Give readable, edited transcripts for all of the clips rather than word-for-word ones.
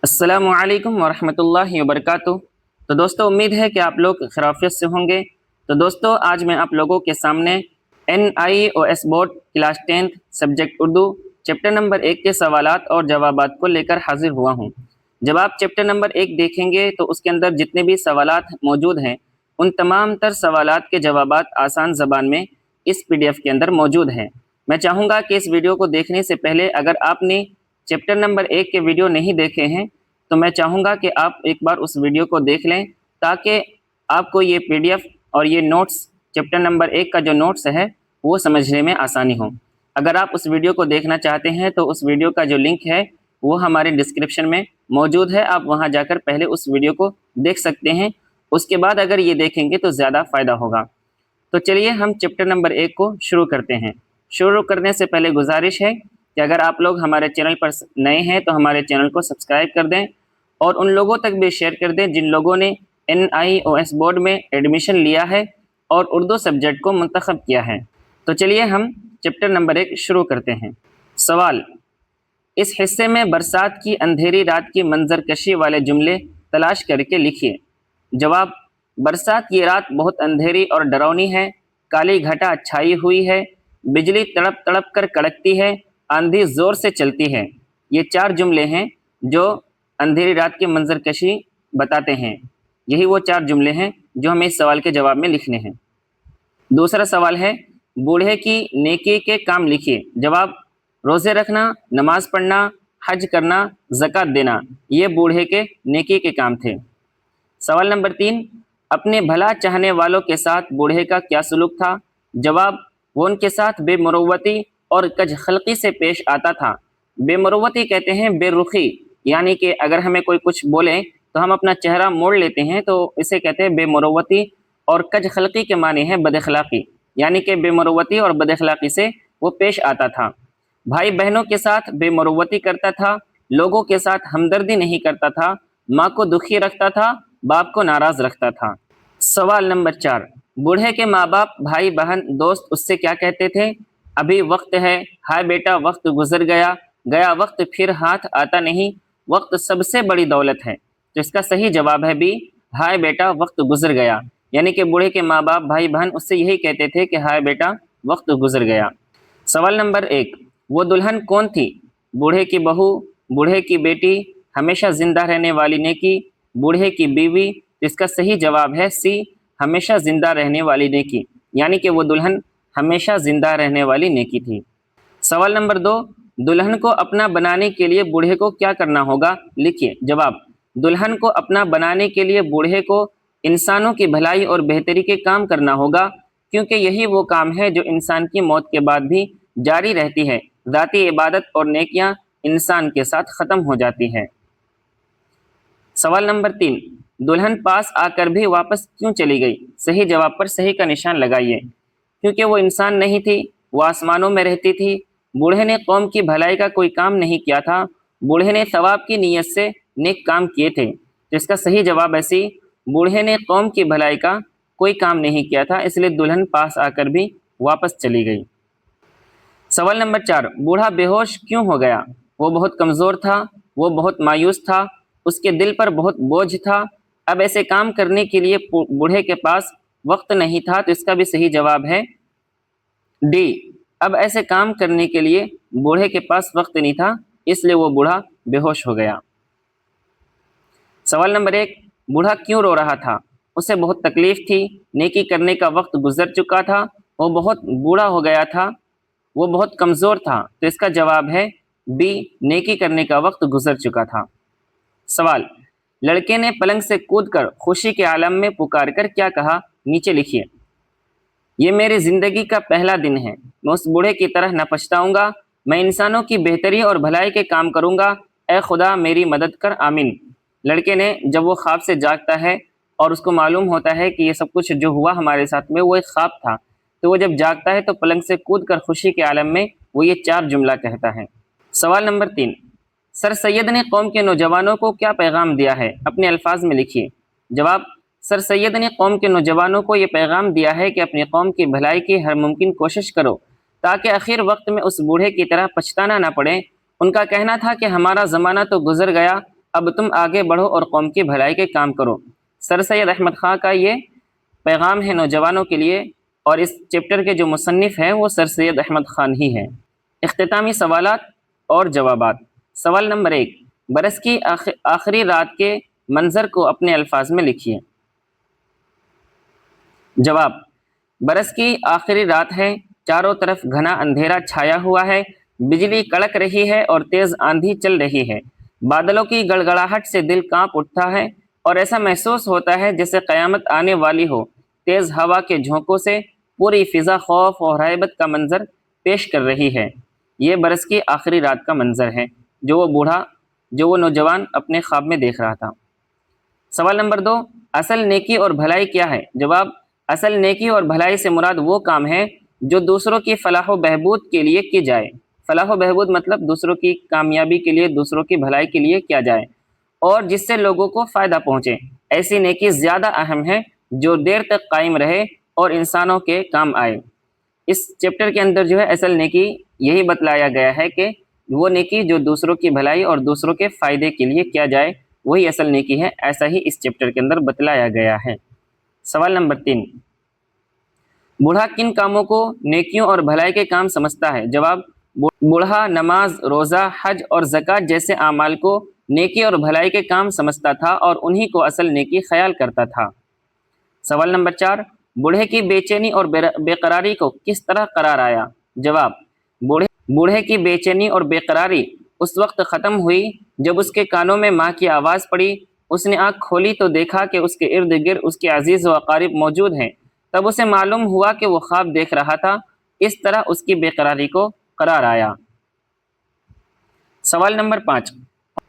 السلام علیکم ورحمۃ اللہ وبرکاتہ۔ تو دوستو، امید ہے کہ آپ لوگ خیریت سے ہوں گے۔ تو دوستو، آج میں آپ لوگوں کے سامنے NIOS board class 10 subject Urdu chapter number 1 کے سوالات اور جوابات کو لے کر حاضر ہوا ہوں۔ جب آپ چیپٹر نمبر 1 دیکھیں گے تو اس کے اندر جتنے بھی سوالات موجود ہیں ان تمام تر سوالات کے جوابات آسان زبان میں اس PDF کے اندر موجود ہیں۔ میں چاہوں گا کہ اس ویڈیو کو دیکھنے سے پہلے اگر آپ نے چیپٹر نمبر 1 کے ویڈیو نہیں دیکھے ہیں تو میں چاہوں گا کہ آپ ایک بار اس ویڈیو کو دیکھ لیں تاکہ آپ کو یہ PDF اور یہ نوٹس چیپٹر نمبر 1 کا جو نوٹس ہے وہ سمجھنے میں آسانی ہو۔ اگر آپ اس ویڈیو کو دیکھنا چاہتے ہیں تو اس ویڈیو کا جو لنک ہے وہ ہمارے ڈسکرپشن میں موجود ہے، آپ وہاں جا کر پہلے اس ویڈیو کو دیکھ سکتے ہیں، اس کے بعد اگر یہ دیکھیں گے تو زیادہ فائدہ ہوگا۔ تو چلیے ہم چیپٹر نمبر 1 کو شروع کرتے ہیں۔ شروع کرنے سے پہلے گزارش ہے کہ اگر آپ لوگ ہمارے چینل پر نئے ہیں تو ہمارے چینل کو سبسکرائب کر دیں اور ان لوگوں تک بھی شیئر کر دیں جن لوگوں نے NIOS بورڈ میں ایڈمیشن لیا ہے اور اردو سبجیکٹ کو منتخب کیا ہے۔ تو چلیے ہم چیپٹر نمبر 1 شروع کرتے ہیں۔ سوال: اس حصے میں برسات کی اندھیری رات کی منظر کشی والے جملے تلاش کر کے لکھیے۔ جواب: برسات کی رات بہت اندھیری اور ڈراؤنی ہے، کالی گھٹا چھائی ہوئی ہے، بجلی تڑپ تڑپ کر کڑکتی ہے، آندھی زور سے چلتی ہے۔ یہ 4 جملے ہیں جو اندھیری رات کی منظر کشی بتاتے ہیں۔ یہی وہ 4 جملے ہیں جو ہمیں اس سوال کے جواب میں لکھنے ہیں۔ دوسرا سوال ہے: بوڑھے کی نیکی کے کام لکھیے۔ جواب: روزے رکھنا، نماز پڑھنا، حج کرنا، زکوٰۃ دینا، یہ بوڑھے کے نیکی کے کام تھے۔ سوال نمبر 3: اپنے بھلا چاہنے والوں کے ساتھ بوڑھے کا کیا سلوک تھا؟ جواب: وہ ان کے ساتھ بے مروتی اور کج خلقی سے پیش آتا تھا۔ بے مروتی کہتے ہیں بے رخی، یعنی کہ اگر ہمیں کوئی کچھ بولے تو ہم اپنا چہرہ موڑ لیتے ہیں تو اسے کہتے ہیں بے مروتی، اور کج خلقی کے معنی ہے بد اخلاقی، یعنی کہ بے مروتی اور بد اخلاقی سے وہ پیش آتا تھا۔ بھائی بہنوں کے ساتھ بے مروتی کرتا تھا، لوگوں کے ساتھ ہمدردی نہیں کرتا تھا، ماں کو دکھی رکھتا تھا، باپ کو ناراض رکھتا تھا۔ سوال نمبر 4: بوڑھے کے ماں باپ، بھائی بہن، دوست اس سے کیا کہتے تھے؟ ابھی وقت ہے، ہائے بیٹا وقت گزر گیا، گیا وقت پھر ہاتھ آتا نہیں، وقت سب سے بڑی دولت ہے۔ تو اس کا صحیح جواب ہے بھی، ہائے بیٹا وقت گزر گیا، یعنی کہ بوڑھے کے ماں باپ، بھائی بہن اس سے یہی کہتے تھے کہ ہائے بیٹا وقت گزر گیا۔ سوال نمبر 1: وہ دلہن کون تھی؟ بوڑھے کی بہو، بوڑھے کی بیٹی، ہمیشہ زندہ رہنے والی نیکی، بوڑھے کی بیوی۔ اس کا صحیح جواب ہے سی، ہمیشہ زندہ رہنے والی نیکی، یعنی کہ وہ دلہن ہمیشہ زندہ رہنے والی نیکی تھی۔ سوال نمبر 2: دلہن کو اپنا بنانے کے لیے بوڑھے کو کیا کرنا ہوگا؟ لکھیے۔ جواب: دلہن کو اپنا بنانے کے لیے بوڑھے کو انسانوں کی بھلائی اور بہتری کے کام کرنا ہوگا، کیونکہ یہی وہ کام ہے جو انسان کی موت کے بعد بھی جاری رہتی ہے۔ ذاتی عبادت اور نیکیاں انسان کے ساتھ ختم ہو جاتی ہے۔ سوال نمبر 3: دلہن پاس آ کر بھی واپس کیوں چلی گئی؟ صحیح جواب پر صحیح کا نشان لگائیے۔ کیونکہ وہ انسان نہیں تھی، وہ آسمانوں میں رہتی تھی۔ بوڑھے نے قوم کی بھلائی کا کوئی کام نہیں کیا تھا، بوڑھے نے ثواب کی نیت سے نیک کام کیے تھے۔ تو اس کا صحیح جواب ہے سی، بوڑھے نے قوم کی بھلائی کا کوئی کام نہیں کیا تھا، اس لیے دلہن پاس آ کر بھی واپس چلی گئی۔ سوال نمبر 4: بوڑھا بے ہوش کیوں ہو گیا؟ وہ بہت کمزور تھا، وہ بہت مایوس تھا، اس کے دل پر بہت بوجھ تھا، اب ایسے کام کرنے کے لیے بوڑھے کے پاس وقت نہیں تھا۔ تو اس کا بھی صحیح جواب ہے ڈی، اب ایسے کام کرنے کے لیے بوڑھے کے پاس وقت نہیں تھا، اس لیے وہ بوڑھا بے ہوش ہو گیا۔ سوال نمبر 1: بوڑھا کیوں رو رہا تھا؟ اسے بہت تکلیف تھی، نیکی کرنے کا وقت گزر چکا تھا، وہ بہت بوڑھا ہو گیا تھا، وہ بہت کمزور تھا۔ تو اس کا جواب ہے بی، نیکی کرنے کا وقت گزر چکا تھا۔ سوال: لڑکے نے پلنگ سے کود کر خوشی کے عالم میں پکار کر کیا کہا؟ نیچے لکھیے۔ یہ میری زندگی کا پہلا دن ہے، میں اس بوڑھے کی طرح نہ پچھتاؤں گا، میں انسانوں کی بہتری اور بھلائی کے کام کروں گا، اے خدا میری مدد کر، آمین۔ لڑکے نے جب وہ خواب سے جاگتا ہے اور اس کو معلوم ہوتا ہے کہ یہ سب کچھ جو ہوا ہمارے ساتھ میں وہ ایک خواب تھا، تو وہ جب جاگتا ہے تو پلنگ سے کود کر خوشی کے عالم میں وہ یہ 4 جملہ کہتا ہے۔ سوال نمبر 3: سر سید نے قوم کے نوجوانوں کو کیا پیغام دیا ہے؟ اپنے الفاظ میں لکھیے۔ جواب: سر سید نے قوم کے نوجوانوں کو یہ پیغام دیا ہے کہ اپنی قوم کی بھلائی کی ہر ممکن کوشش کرو تاکہ آخر وقت میں اس بوڑھے کی طرح پچھتانا نہ پڑے۔ ان کا کہنا تھا کہ ہمارا زمانہ تو گزر گیا، اب تم آگے بڑھو اور قوم کی بھلائی کے کام کرو۔ سر سید احمد خان کا یہ پیغام ہے نوجوانوں کے لیے، اور اس چیپٹر کے جو مصنف ہیں وہ سر سید احمد خان ہی ہیں۔ اختتامی سوالات اور جوابات۔ سوال نمبر 1، برس کی آخری رات کے منظر کو اپنے الفاظ میں لکھیے۔ جواب: برس کی آخری رات ہے، چاروں طرف گھنا اندھیرا چھایا ہوا ہے، بجلی کڑک رہی ہے اور تیز آندھی چل رہی ہے، بادلوں کی گڑگڑاہٹ سے دل کانپ اٹھتا ہے اور ایسا محسوس ہوتا ہے جیسے قیامت آنے والی ہو۔ تیز ہوا کے جھونکوں سے پوری فضا خوف اور ہیبت کا منظر پیش کر رہی ہے۔ یہ برس کی آخری رات کا منظر ہے جو وہ نوجوان اپنے خواب میں دیکھ رہا تھا۔ سوال نمبر 2، اصل نیکی اور بھلائی کیا ہے؟ جواب: اصل نیکی اور بھلائی سے مراد وہ کام ہے جو دوسروں کی فلاح و بہبود کے لیے کی جائے۔ فلاح و بہبود مطلب دوسروں کی کامیابی کے لیے، دوسروں کی بھلائی کے لیے کیا جائے اور جس سے لوگوں کو فائدہ پہنچے۔ ایسی نیکی زیادہ اہم ہے جو دیر تک قائم رہے اور انسانوں کے کام آئے۔ اس چیپٹر کے اندر جو ہے اصل نیکی یہی بتلایا گیا ہے کہ وہ نیکی جو دوسروں کی بھلائی اور دوسروں کے فائدے کے لیے کیا جائے وہی اصل نیکی ہے، ایسا ہی اس چیپٹر کے اندر بتلایا گیا ہے۔ سوال نمبر 3، بوڑھا کن کاموں کو نیکیوں اور بھلائی کے کام سمجھتا ہے؟ جواب: بوڑھا نماز، روزہ، حج اور زکوٰۃ جیسے اعمال کو نیکی اور بھلائی کے کام سمجھتا تھا اور انہی کو اصل نیکی خیال کرتا تھا۔ سوال نمبر 4، بوڑھے کی بے چینی اور بے قراری کو کس طرح قرار آیا؟ جواب: بوڑھے کی بے چینی اور بے قراری اس وقت ختم ہوئی جب اس کے کانوں میں ماں کی آواز پڑی۔ اس نے آنکھ کھولی تو دیکھا کہ اس کے ارد گرد اس کے عزیز و اقارب موجود ہیں۔ تب اسے معلوم ہوا کہ وہ خواب دیکھ رہا تھا۔ اس طرح اس کی بے قراری کو قرار آیا۔ سوال نمبر 5،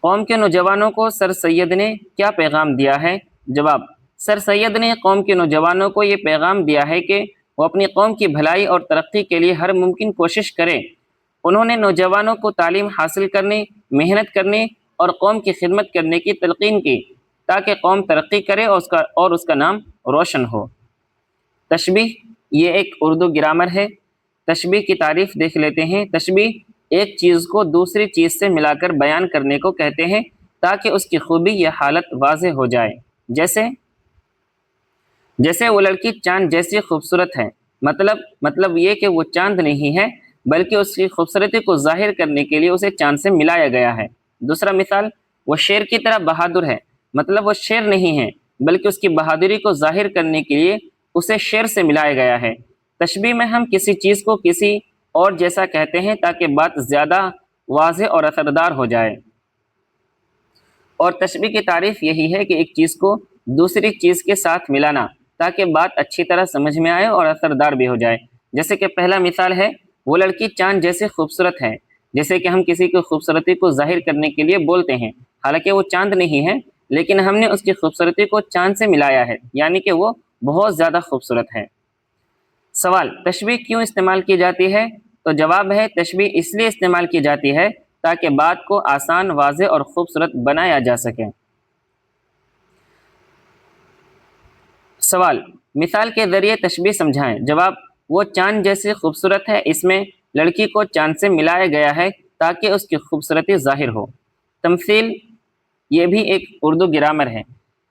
قوم کے نوجوانوں کو سر سید نے کیا پیغام دیا ہے؟ جواب: سر سید نے قوم کے نوجوانوں کو یہ پیغام دیا ہے کہ وہ اپنی قوم کی بھلائی اور ترقی کے لیے ہر ممکن کوشش کریں۔ انہوں نے نوجوانوں کو تعلیم حاصل کرنے، محنت کرنے اور قوم کی خدمت کرنے کی تلقین کی تاکہ قوم ترقی کرے اور اس کا نام روشن ہو۔ تشبیہ، یہ ایک اردو گرامر ہے۔ تشبیہ کی تعریف دیکھ لیتے ہیں۔ تشبیہ ایک چیز کو دوسری چیز سے ملا کر بیان کرنے کو کہتے ہیں تاکہ اس کی خوبی یا حالت واضح ہو جائے۔ جیسے وہ لڑکی چاند جیسی خوبصورت ہے، مطلب یہ کہ وہ چاند نہیں ہے بلکہ اس کی خوبصورتی کو ظاہر کرنے کے لیے اسے چاند سے ملایا گیا ہے۔ دوسرا مثال، وہ شیر کی طرح بہادر ہے، مطلب وہ شیر نہیں ہے بلکہ اس کی بہادری کو ظاہر کرنے کے لیے اسے شیر سے ملایا گیا ہے۔ تشبیہ میں ہم کسی چیز کو کسی اور جیسا کہتے ہیں تاکہ بات زیادہ واضح اور اثردار ہو جائے۔ اور تشبیہ کی تعریف یہی ہے کہ ایک چیز کو دوسری چیز کے ساتھ ملانا تاکہ بات اچھی طرح سمجھ میں آئے اور اثردار بھی ہو جائے۔ جیسے کہ پہلا مثال ہے، وہ لڑکی چاند جیسے خوبصورت ہے، جیسے کہ ہم کسی کی خوبصورتی کو ظاہر کرنے کے لیے بولتے ہیں، حالانکہ وہ چاند نہیں ہے لیکن ہم نے اس کی خوبصورتی کو چاند سے ملایا ہے، یعنی کہ وہ بہت زیادہ خوبصورت ہے۔ سوال، تشبیہ کیوں استعمال کی جاتی ہے؟ تو جواب ہے، تشبیہ اس لیے استعمال کی جاتی ہے تاکہ بات کو آسان، واضح اور خوبصورت بنایا جا سکے۔ سوال، مثال کے ذریعے تشبیہ سمجھائیں۔ جواب، وہ چاند جیسی خوبصورت ہے، اس میں لڑکی کو چاند سے ملایا گیا ہے تاکہ اس کی خوبصورتی ظاہر ہو۔ تمثیل، یہ بھی ایک اردو گرامر ہے۔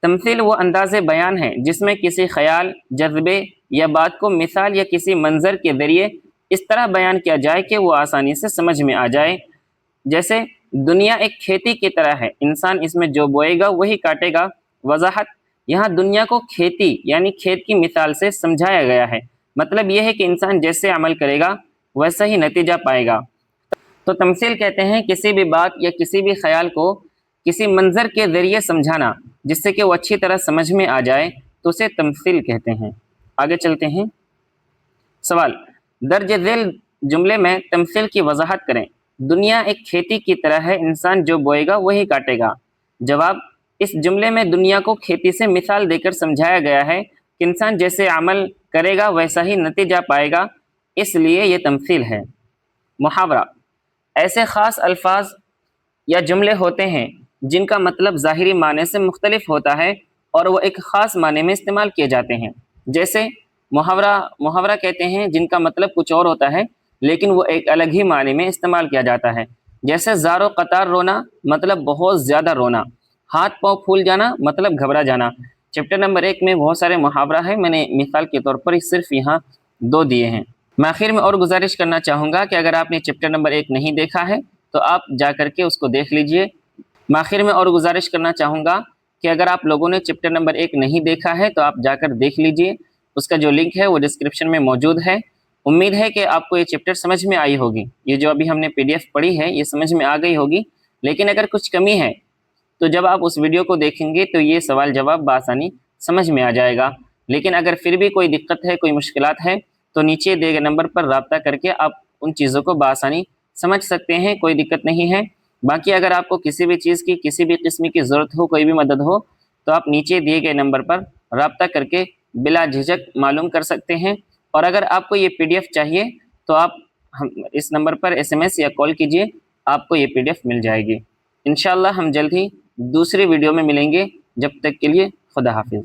تمثیل وہ انداز بیان ہے جس میں کسی خیال، جذبے یا بات کو مثال یا کسی منظر کے ذریعے اس طرح بیان کیا جائے کہ وہ آسانی سے سمجھ میں آ جائے۔ جیسے دنیا ایک کھیتی کی طرح ہے، انسان اس میں جو بوئے گا وہی کاٹے گا۔ وضاحت، یہاں دنیا کو کھیتی یعنی کھیت کی مثال سے سمجھایا گیا ہے، مطلب یہ ہے کہ انسان جیسے عمل کرے گا ویسا ہی نتیجہ پائے گا۔ تو تمثیل کہتے ہیں کسی بھی بات یا کسی بھی خیال کو کسی منظر کے ذریعے سمجھانا جس سے کہ وہ اچھی طرح سمجھ میں آ جائے تو اسے تمثیل کہتے ہیں۔ آگے چلتے ہیں۔ سوال، درج ذیل جملے میں تمثیل کی وضاحت کریں۔ دنیا ایک کھیتی کی طرح ہے، انسان جو بوئے گا وہی کاٹے گا۔ جواب، اس جملے میں دنیا کو کھیتی سے مثال دے کر سمجھایا گیا ہے کہ انسان جیسے عمل کرے گا ویسا ہی نتیجہ پائے گا، اس لیے یہ تمثیل ہے۔ محاورہ، ایسے خاص الفاظ یا جملے ہوتے ہیں جن کا مطلب ظاہری معنی سے مختلف ہوتا ہے اور وہ ایک خاص معنی میں استعمال کیے جاتے ہیں۔ جیسے محاورہ کہتے ہیں جن کا مطلب کچھ اور ہوتا ہے لیکن وہ ایک الگ ہی معنی میں استعمال کیا جاتا ہے۔ جیسے زارو قطار رونا مطلب بہت زیادہ رونا، ہاتھ پاؤں پھول جانا مطلب گھبرا جانا۔ چیپٹر نمبر 1 میں بہت سارے محاورہ ہیں، میں نے مثال کے طور پر صرف یہاں 2 دیے ہیں۔ میں آخر میں اور گزارش کرنا چاہوں گا کہ اگر آپ نے چیپٹر نمبر 1 نہیں دیکھا ہے تو آپ جا کر کے اس کو دیکھ لیجئے۔ میں آخر میں اور گزارش کرنا چاہوں گا کہ اگر آپ لوگوں نے چیپٹر نمبر 1 نہیں دیکھا ہے تو آپ جا کر دیکھ لیجئے، اس کا جو لنک ہے وہ ڈسکرپشن میں موجود ہے۔ امید ہے کہ آپ کو یہ چیپٹر سمجھ میں آئی ہوگی، یہ جو ابھی ہم نے PDF پڑھی ہے یہ سمجھ میں آ گئی ہوگی، لیکن اگر کچھ کمی ہے تو جب آپ اس ویڈیو کو دیکھیں گے تو یہ سوال جواب بآسانی سمجھ میں آ جائے گا۔ لیکن اگر پھر بھی کوئی دقت ہے، کوئی مشکلات ہے تو نیچے دیے گئے نمبر پر رابطہ کر کے آپ ان چیزوں کو بآسانی سمجھ سکتے ہیں، کوئی دقت نہیں ہے۔ باقی اگر آپ کو کسی بھی چیز کی، کسی بھی قسم کی ضرورت ہو، کوئی بھی مدد ہو تو آپ نیچے دیے گئے نمبر پر رابطہ کر کے بلا جھجک معلوم کر سکتے ہیں۔ اور اگر آپ کو یہ PDF چاہیے تو آپ اس نمبر پر SMS یا کال کیجئے، آپ کو یہ PDF مل جائے گی۔ انشاءاللہ ہم جلد ہی دوسری ویڈیو میں ملیں گے، جب تک کے لیے خدا حافظ۔